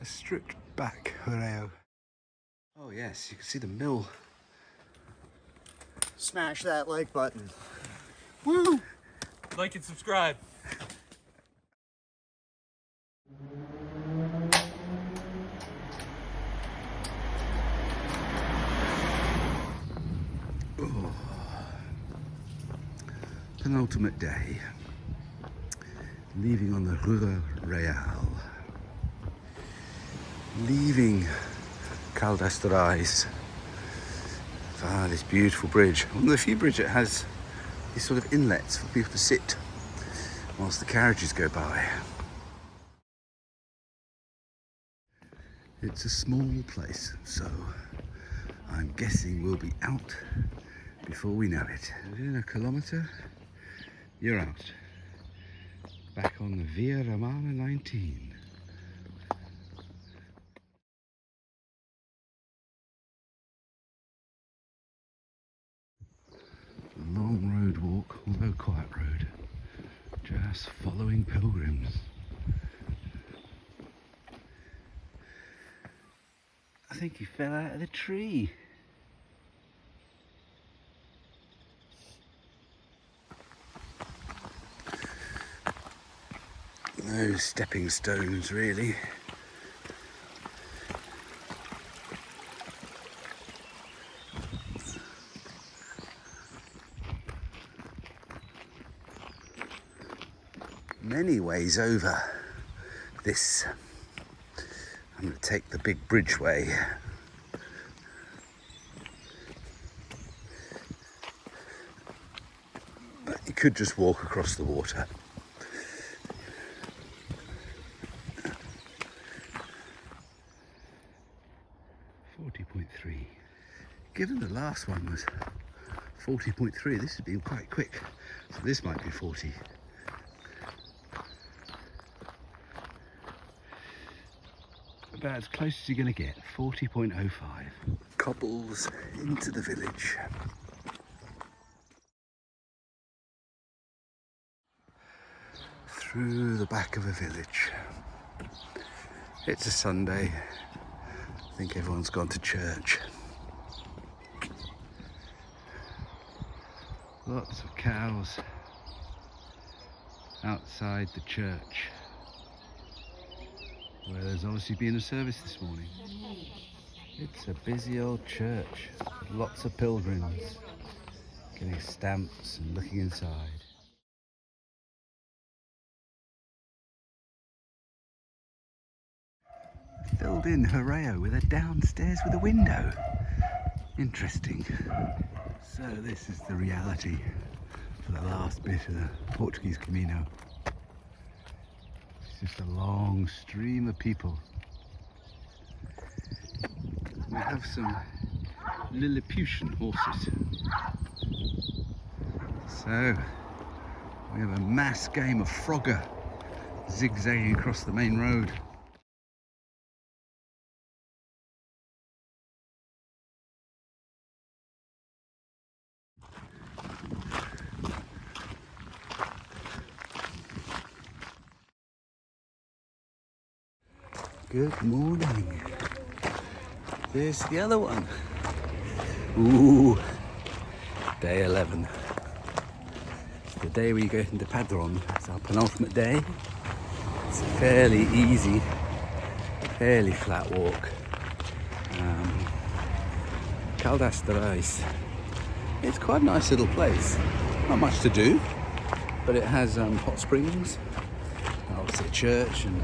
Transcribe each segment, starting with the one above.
A stripped back arreo. Oh yes, you can see the mill. Smash that like button. Woo! Like and subscribe. Oh. Penultimate day. Leaving on the Rue Real. Leaving Caldas de Reis. Ah, this beautiful bridge. One of the few bridges that has these sort of inlets for people to sit whilst the carriages go by. It's a small place, so I'm guessing we'll be out before we know it. Within a kilometre, you're out. Back on the Via Romana 19. A long road walk, although quiet road. Just following pilgrims. I think he fell out of the tree. No stepping stones, really. Many ways over this. I'm going to take the big bridgeway. But you could just walk across the water. Given the last one was 40.3, this has been quite quick. So this might be 40. About as close as you're going to get, 40.05. Cobbles into the village. Through the back of a village. It's a Sunday. I think everyone's gone to church. Lots of cows outside the church, where there's obviously been a service this morning. It's a busy old church, lots of pilgrims getting stamps and looking inside. Filled in Arreo with a downstairs with a window. Interesting. So this is the reality for the last bit of the Portuguese Camino. It's just a long stream of people. We have some Lilliputian horses. So we have a mass game of Frogger zigzagging across the main road. Good morning. There's the other one. Ooh, day 11. It's the day we go into Padrón. It's our penultimate day. It's a fairly easy, fairly flat walk. Caldas de Reis. It's quite a nice little place. Not much to do, but it has hot springs, obviously a church, and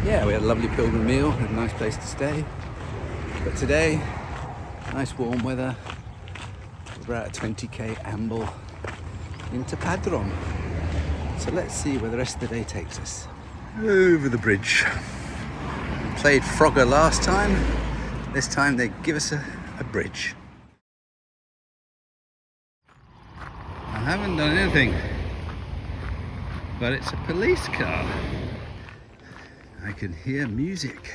yeah, we had a lovely pilgrim meal, had a nice place to stay. But today, nice warm weather. We're at a 20k amble into Padrón. So let's see where the rest of the day takes us. Over the bridge. We played Frogger last time. This time they give us a bridge. I haven't done anything, but it's a police car. I can hear music.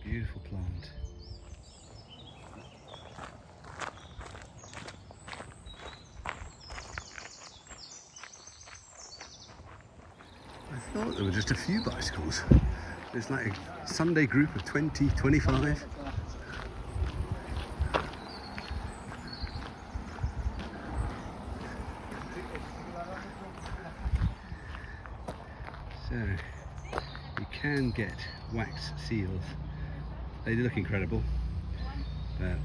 Beautiful plant. I thought there were just a few bicycles. There's like a Sunday group of 20, 25. So you can get wax seals. They look incredible, but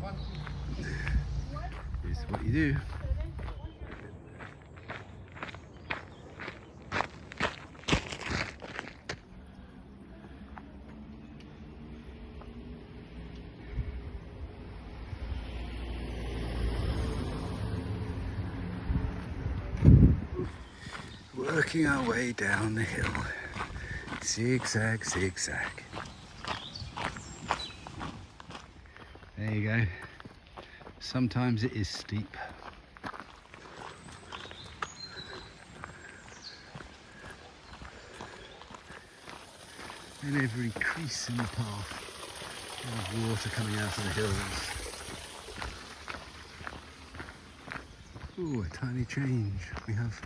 it's what you do. Working our way down the hill. Zigzag, zigzag. There you go. Sometimes it is steep. And every crease in the path, there's water coming out of the hills. Ooh, a tiny change. We have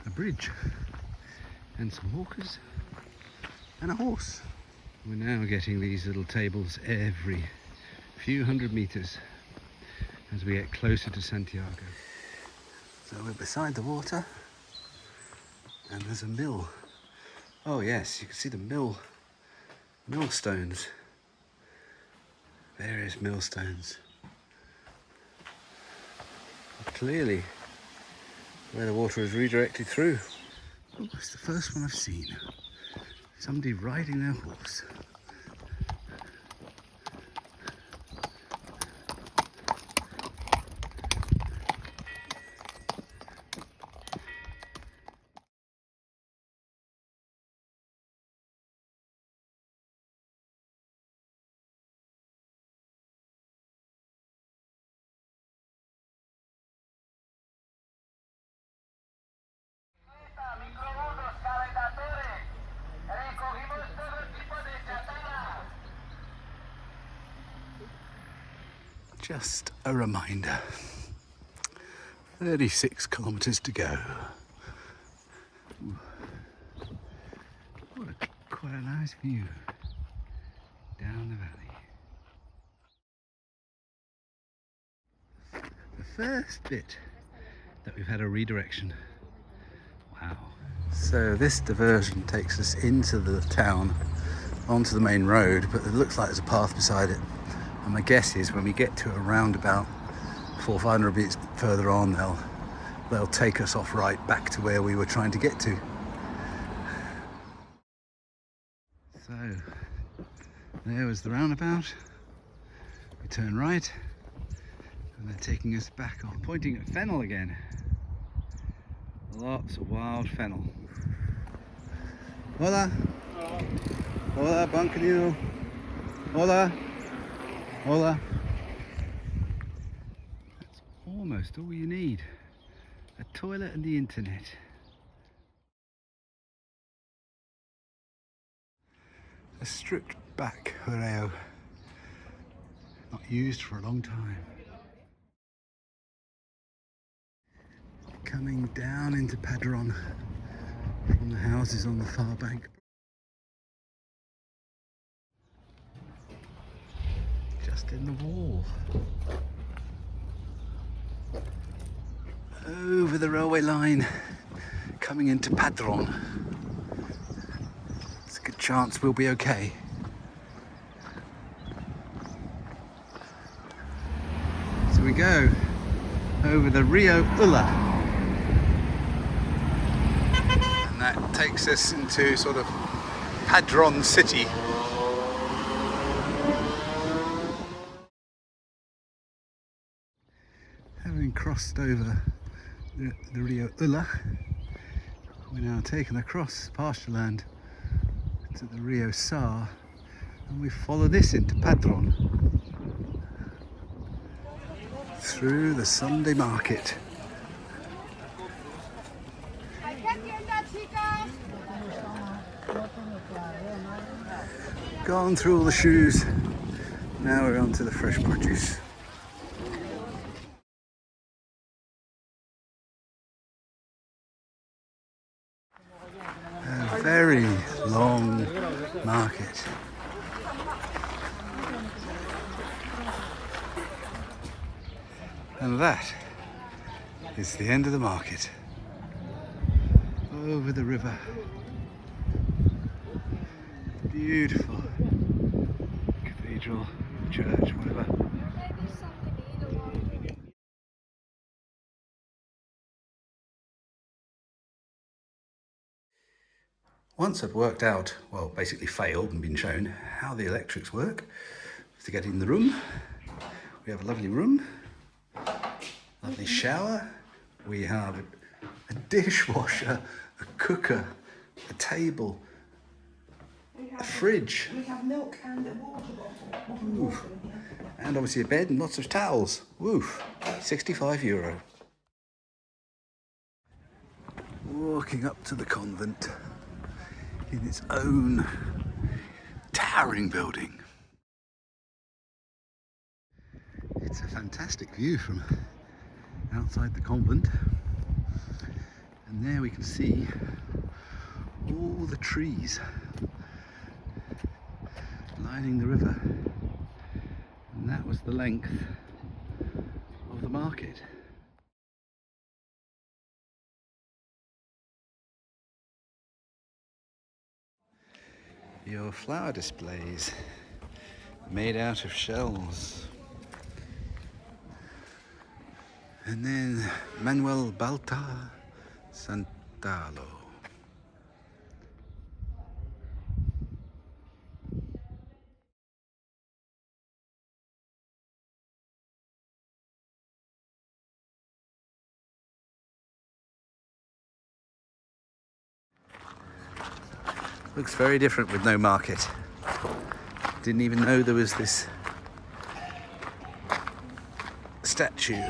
a bridge and some walkers and a horse. We're now getting these little tables every few hundred meters as we get closer to Santiago. So we're beside the water and there's a mill. Oh yes, you can see the millstones. Various millstones. Clearly where the water is redirected through. Oh, it's the first one I've seen. Somebody riding their horse. Just a reminder, 36 kilometers to go. Ooh. What quite a nice view down the valley. The first bit that we've had a redirection. Wow. So this diversion takes us into the town, onto the main road, but it looks like there's a path beside it. And my guess is when we get to a roundabout 400 or 500 meters further on, they'll take us off right back to where we were trying to get to. So there was the roundabout. We turn right and they're taking us back on, pointing at fennel again. Lots of wild fennel. Hola. Hola, buen camino. Hola. Hola. That's almost all you need. A toilet and the internet. A stripped back arreo. Not used for a long time. Coming down into Padrón from the houses on the far bank. Just in the wall. Over the railway line, coming into Padrón. There's a good chance we'll be okay. So we go over the Rio Ulla. And that takes us into sort of Padrón city. Having crossed over the Rio Ulla, we're now taken across pasture land to the Rio Sar, and we follow this into Padrón through the Sunday market. Gone through all the shoes. Now we're on to the fresh produce. A very long market. And that is the end of the market. Over the river. Beautiful cathedral, church, whatever. Once I've worked out, well, basically failed and been shown how the electrics work to get in the room. We have a lovely room, lovely shower. We have a dishwasher, a cooker, a table, a fridge. We have milk and a water bottle. Ooh. And obviously a bed and lots of towels. Woo, €65. Walking up to the convent in its own towering building. It's a fantastic view from outside the convent. And there we can see all the trees lining the river. And that was the length of the market. Your flower displays made out of shells. And then Manuel Balta Santalo. Looks very different with no market. Didn't even know there was this statue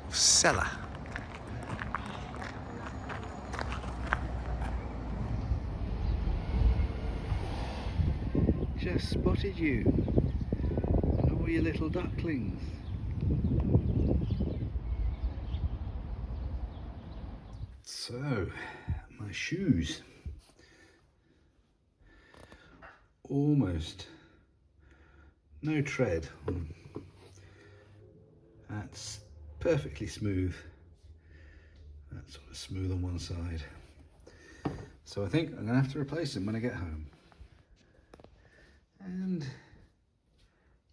of Sella. Just spotted you and all your little ducklings. So, my shoes. Almost no tread on. That's perfectly smooth. That's sort of smooth on one side. So I think I'm gonna have to replace them when I get home. And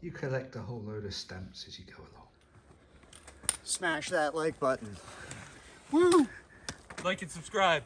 you collect a whole load of stamps as you go along. Smash that like button. Woo! Like and subscribe.